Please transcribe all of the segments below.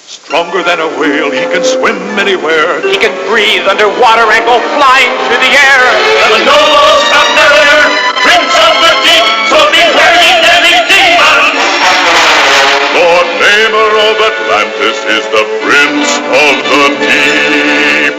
Stronger than a whale, he can swim anywhere. He can breathe underwater and go flying through the air. The noble submariner, prince of the deep, so beware ye deadly demons. Lord Namor of Atlantis is the prince of the deep.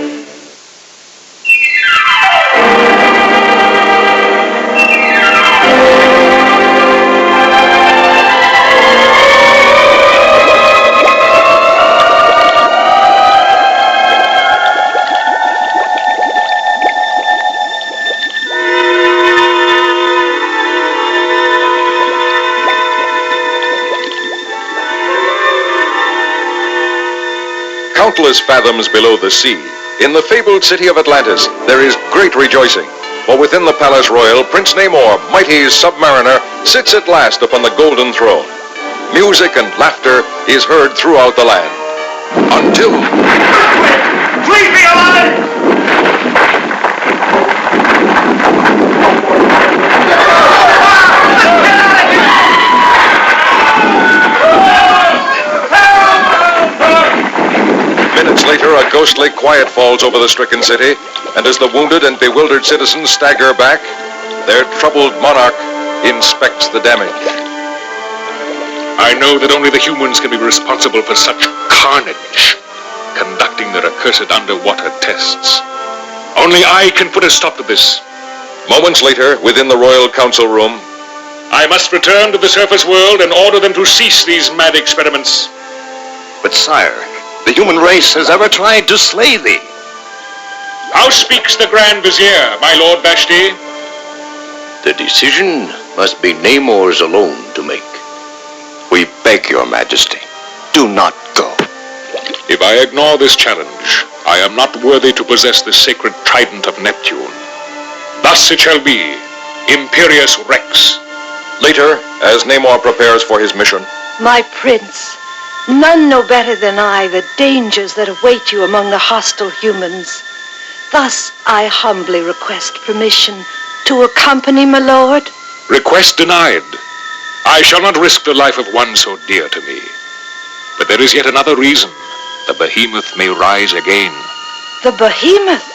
Countless fathoms below the sea, in the fabled city of Atlantis, there is great rejoicing. For within the Palace Royal, Prince Namor, mighty submariner, sits at last upon the golden throne. Music and laughter is heard throughout the land. Until... Leave me alive! Later, a ghostly quiet falls over the stricken city, and as the wounded and bewildered citizens stagger back, their troubled monarch inspects the damage. I know that only the humans can be responsible for such carnage, conducting their accursed underwater tests. Only I can put a stop to this. Moments later, within the Royal Council room, I must return to the surface world and order them to cease these mad experiments. But sire, the human race has ever tried to slay thee. How speaks the Grand Vizier, my Lord Vashti? The decision must be Namor's alone to make. We beg your majesty, do not go. If I ignore this challenge, I am not worthy to possess the sacred trident of Neptune. Thus it shall be, Imperious Rex. Later, as Namor prepares for his mission, my prince, none know better than I the dangers that await you among the hostile humans. Thus, I humbly request permission to accompany my lord. Request denied. I shall not risk the life of one so dear to me. But there is yet another reason. The Behemoth may rise again. The Behemoth?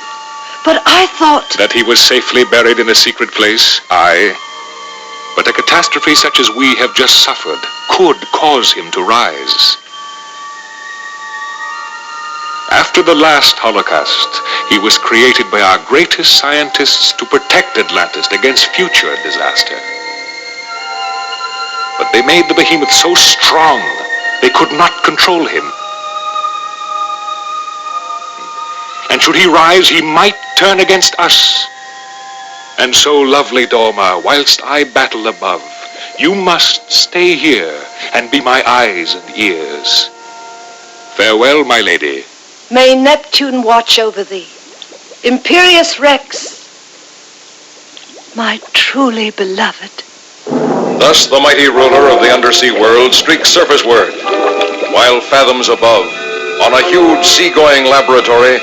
But I thought... That he was safely buried in a secret place, aye. But a catastrophe such as we have just suffered could cause him to rise. After the last Holocaust, he was created by our greatest scientists to protect Atlantis against future disaster. But they made the Behemoth so strong, they could not control him. And should he rise, he might turn against us. And so, lovely Dorma, whilst I battle above, you must stay here and be my eyes and ears. Farewell, my lady. May Neptune watch over thee. Imperious Rex, my truly beloved. thus the mighty ruler of the undersea world streaks surfaceward, while fathoms above, on a huge seagoing laboratory,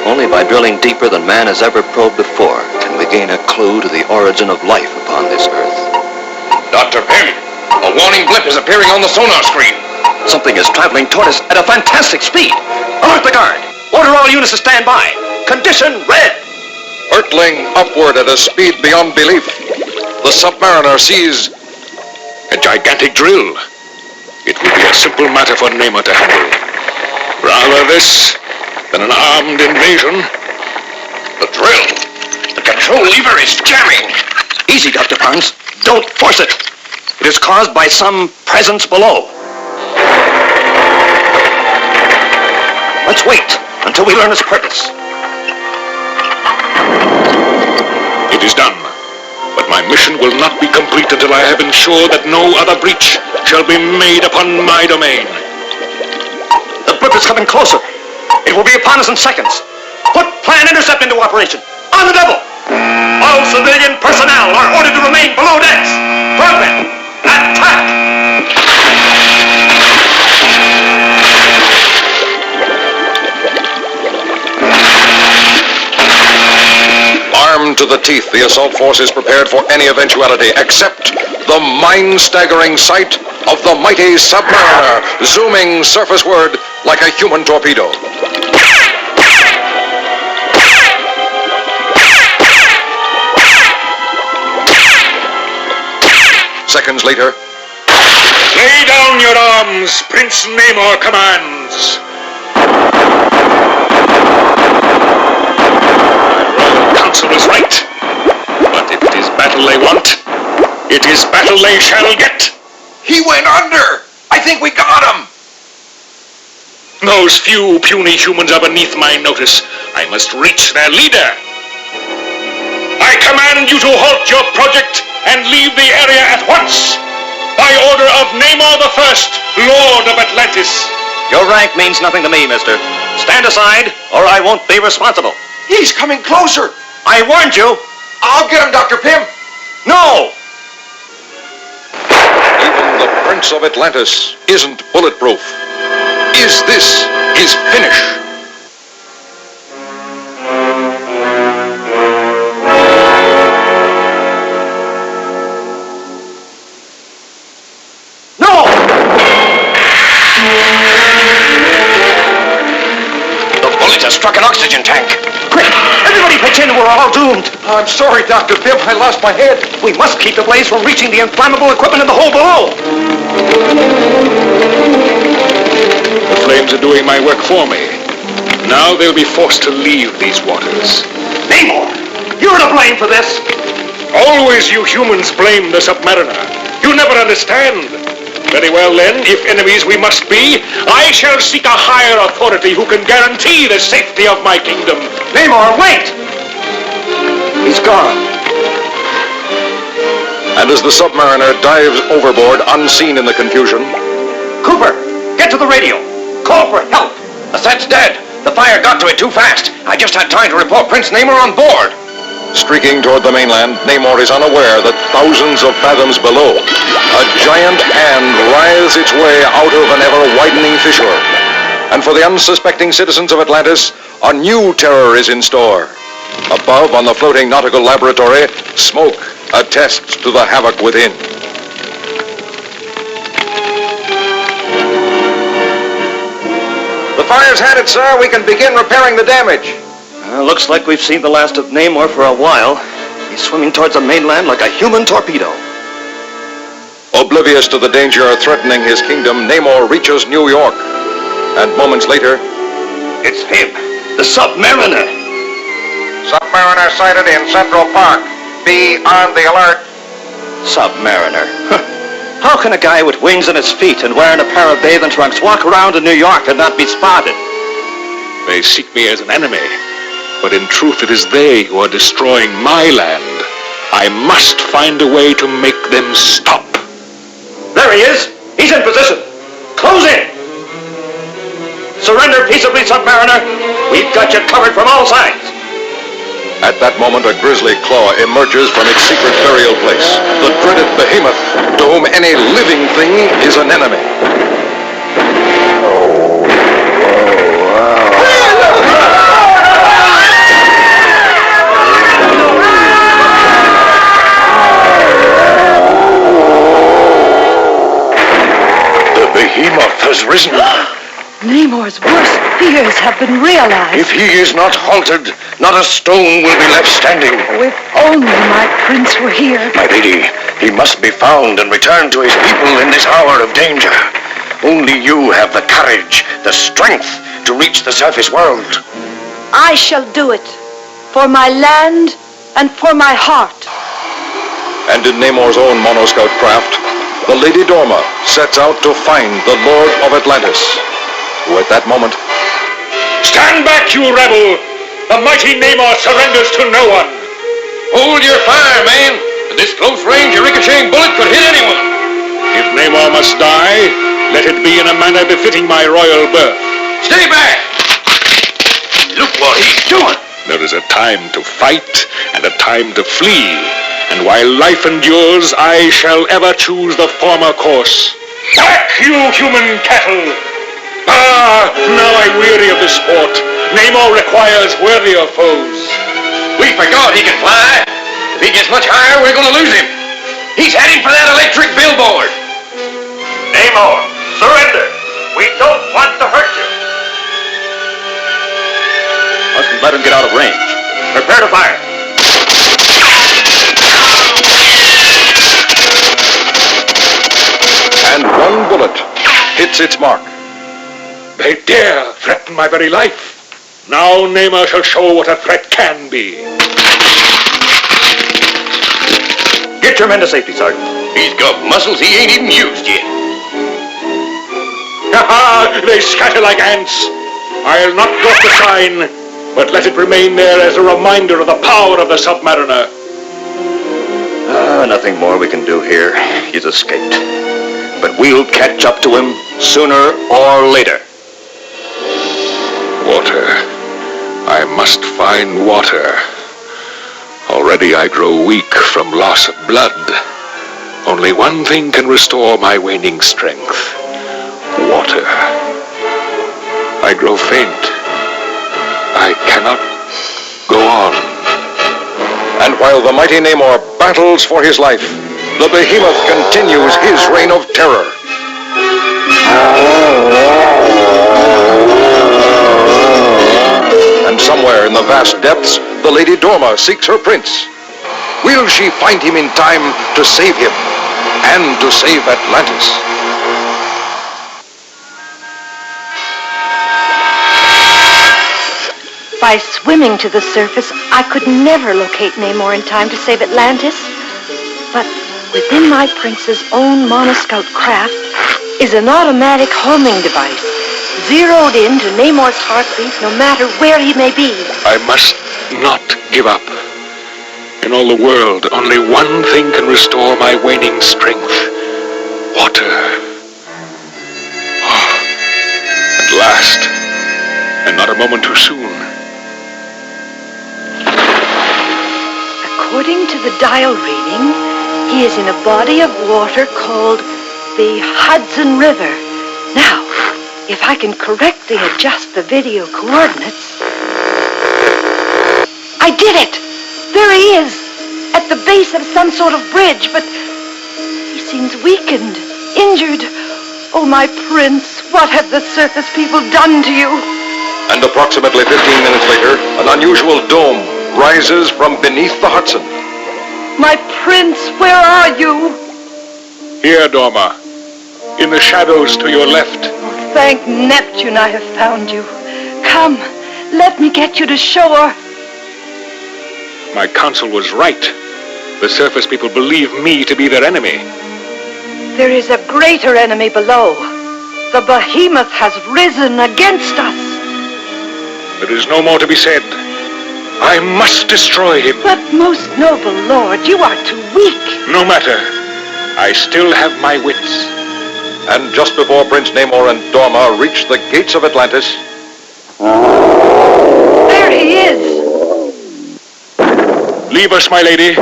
only by drilling deeper than man has ever probed before can we gain a clue to the origin of life upon this earth. Dr. Pym, a warning blip is appearing on the sonar screen. Something is traveling toward us at a fantastic speed. Alert the guard. Order all units to stand by. Condition red. hurtling upward at a speed beyond belief. The submariner sees a gigantic drill. It will be a simple matter for Namor to handle. Rather this than an armed invasion. The drill. The control lever is jamming. Easy, Dr. Barnes. Don't force it. It is caused by some presence below. Let's wait until we learn its purpose. It is done. But my mission will not be complete until I have ensured that no other breach shall be made upon my domain. The blip is coming closer. It will be upon us in seconds. Put plan intercept into operation. On the double. All civilian personnel are ordered to remain below decks. Perfect. Attack! armed to the teeth. The assault force is prepared for any eventuality except the mind-staggering sight of the mighty Submariner, zooming surfaceward like a human torpedo. Seconds later, Lay down your arms, Prince Namor commands. My royal council was right. But if it is battle they want, it is battle they shall get. He went under. I think we got him. Those few puny humans are beneath my notice. I must reach their leader. I command you to halt your project and leave the area at once. By order of Namor the First, Lord of Atlantis. Your rank means nothing to me, mister. Stand aside, or I won't be responsible. He's coming closer. I warned you. I'll get him, Dr. Pym. No! even the Prince of Atlantis isn't bulletproof. Is this his finish? Struck an oxygen tank. Quick! Everybody pitch in, we're all doomed. I'm sorry, Dr. Pym. I lost my head. We must keep the blaze from reaching the inflammable equipment in the hole below. The flames are doing my work for me. Now they'll be forced to leave these waters. Namor, you're to blame for this. Always you humans blame the Submariner. You never understand. Very well then, if enemies we must be, I shall seek a higher authority who can guarantee the safety of my kingdom. Namor, wait! He's gone. And as the Submariner dives overboard unseen in the confusion, Cooper, get to the radio. Call for help. The set's dead. The fire got to it too fast. I just had time to report Prince Namor on board. streaking toward the mainland, Namor is unaware that thousands of fathoms below, a giant hand writhes its way out of an ever-widening fissure. And for the unsuspecting citizens of Atlantis, a new terror is in store. Above, on the floating nautical laboratory, smoke attests to the havoc within. The fire's had it, sir. We can begin repairing the damage. Looks like we've seen the last of Namor for a while. He's swimming towards the mainland like a human torpedo. Oblivious to the danger threatening his kingdom, Namor reaches New York. And moments later, It's him, the Submariner. Submariner sighted in Central Park. Be on the alert. Submariner. How can a guy with wings on his feet and wearing a pair of bathing trunks walk around in New York and not be spotted? They seek me as an enemy, but in truth it is they who are destroying my land. I must find a way to make them stop. There he is. He's in position. Close in. Surrender peaceably, Submariner. We've got you covered from all sides. at that moment, a grisly claw emerges from its secret burial place. The dreaded Behemoth, to whom any living thing is an enemy. The Behemoth has risen. Namor's worst fears have been realized. If he is not halted, not a stone will be left standing. Oh, if only my prince were here. My lady, he must be found and returned to his people in this hour of danger. Only you have the courage, the strength to reach the surface world. I shall do it. For my land and for my heart. And in Namor's own monoscout craft, the Lady Dorma sets out to find the Lord of Atlantis, who at that moment... Stand back, you rebel! The mighty Namor surrenders to no one! Hold your fire, man. At this close range, a ricocheting bullet could hit anyone. If Namor must die, let it be in a manner befitting my royal birth. Stay back! Look what he's doing. There is a time to fight and a time to flee. And while life endures, I shall ever choose the former course. Back, you human cattle! Ah, now I weary of the sport. Namor requires worthier foes. We forgot he can fly. If he gets much higher, we're going to lose him. He's heading for that electric billboard. Namor, surrender. We don't want to hurt you. Mustn't let him get out of range. Prepare to fire. And one bullet hits its mark. They dare threaten my very life. Now Namor shall show what a threat can be. Get your men to safety, Sergeant. He's got muscles he ain't even used yet. Ha! They scatter like ants. I'll not drop the sign, but let it remain there as a reminder of the power of the Submariner. Nothing more we can do here. He's escaped. But we'll catch up to him sooner or later. Water. I must find water. Already I grow weak from loss of blood. Only one thing can restore my waning strength. Water. I grow faint. I cannot go on. And while the mighty Namor battles for his life, the Behemoth continues his reign of terror. And somewhere in the vast depths, the Lady Dorma seeks her prince. Will she find him in time to save him and to save Atlantis? By swimming to the surface, I could never locate Namor in time to save Atlantis. But within my prince's own monoscout craft is an automatic homing device, zeroed in to Namor's heartbeat no matter where he may be. I must not give up. In all the world, only one thing can restore my waning strength. Water. Oh, at last. And not a moment too soon. According to the dial reading, he is in a body of water called the Hudson River. Now, if I can correctly adjust the video coordinates... I did it! There he is, at the base of some sort of bridge, but he seems weakened, injured. Oh, my prince, what have the surface people done to you? And approximately 15 minutes later, an unusual dome rises from beneath the Hudson. My prince, where are you? Here, Dorma. In the shadows to your left. Oh, thank Neptune I have found you. Come, let me get you to shore. My counsel was right. The surface people believe me to be their enemy. There is a greater enemy below. The Behemoth has risen against us. There is no more to be said. I must destroy him. But, most noble lord, you are too weak. No matter. I still have my wits. And just before Prince Namor and Dorma reach the gates of Atlantis... There he is. Leave us, my lady.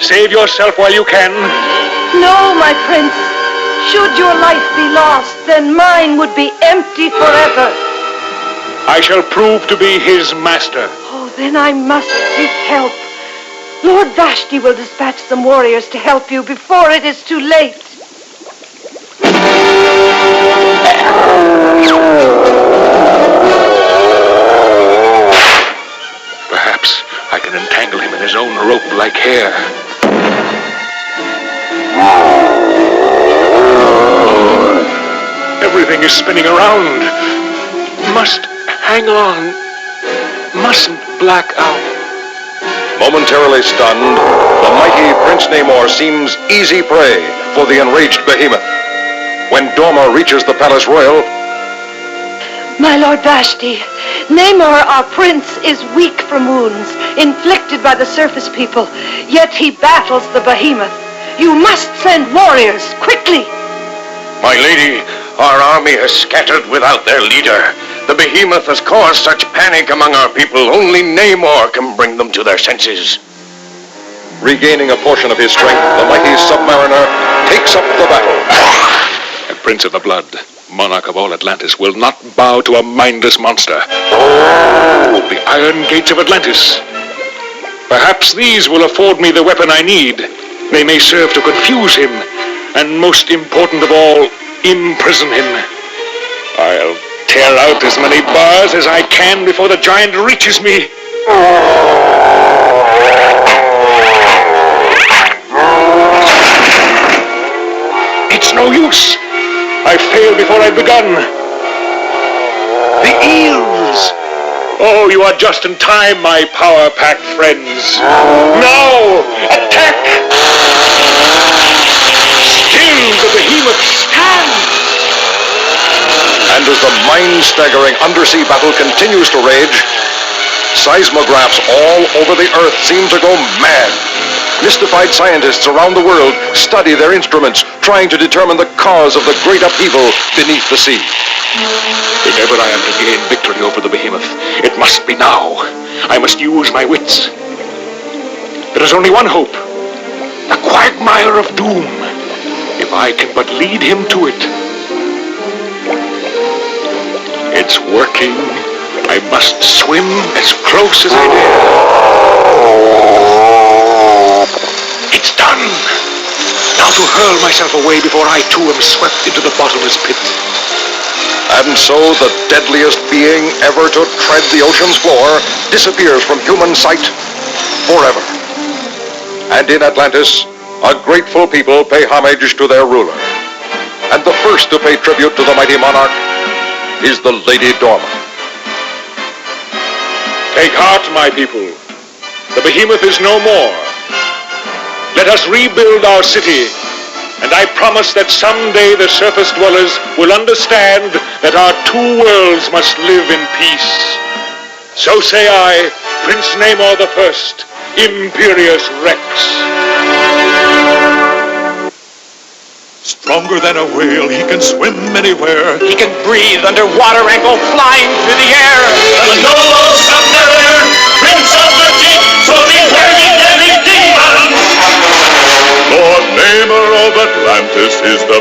Save yourself while you can. No, my prince. Should your life be lost, then mine would be empty forever. I shall prove to be his master. Oh, then I must seek help. Lord Vashti will dispatch some warriors to help you before it is too late. Perhaps I can entangle him in his own rope-like hair. Everything is spinning around. Must hang on. Mustn't black out. Momentarily stunned, the mighty Prince Namor seems easy prey for the enraged Behemoth. When Dorma reaches the Palace Royal... My Lord Vashti, Namor, our prince, is weak from wounds inflicted by the surface people, yet he battles the Behemoth. You must send warriors, quickly! My lady, our army has scattered without their leader. The Behemoth has caused such panic among our people, only Namor can bring them to their senses. Regaining a portion of his strength, the mighty Submariner takes up the battle. And Prince of the Blood, monarch of all Atlantis, will not bow to a mindless monster. The iron gates of Atlantis. Perhaps these will afford me the weapon I need. They may serve to confuse him, and most important of all, imprison him. I'll tear out as many bars as I can before the giant reaches me. It's no use. I failed before I'd begun. The eels! Oh, you are just in time, my power-packed friends. Now, attack! Still the Behemoth stands! And as the mind-staggering undersea battle continues to rage, seismographs all over the Earth seem to go mad. Mystified scientists around the world study their instruments, trying to determine the cause of the great upheaval beneath the sea. If ever I am to gain victory over the Behemoth, it must be now. I must use my wits. There is only one hope. The quagmire of doom. If I can but lead him to it. It's working. I must swim as close as I dare. It's done. Now to hurl myself away before I too am swept into the bottomless pit. And so the deadliest being ever to tread the ocean's floor disappears from human sight forever. And in Atlantis, a grateful people pay homage to their ruler. And the first to pay tribute to the mighty monarch is the Lady Dorma. Take heart, my people. The Behemoth is no more. Let us rebuild our city, and I promise that someday the surface dwellers will understand that our two worlds must live in peace. So say I, Prince Namor the First, Imperious Rex. Stronger than a whale, he can swim anywhere. He can breathe underwater and go flying through the air. The noble submariner, prince of the deep, so be ready, every demon. Lord Namor of Atlantis is the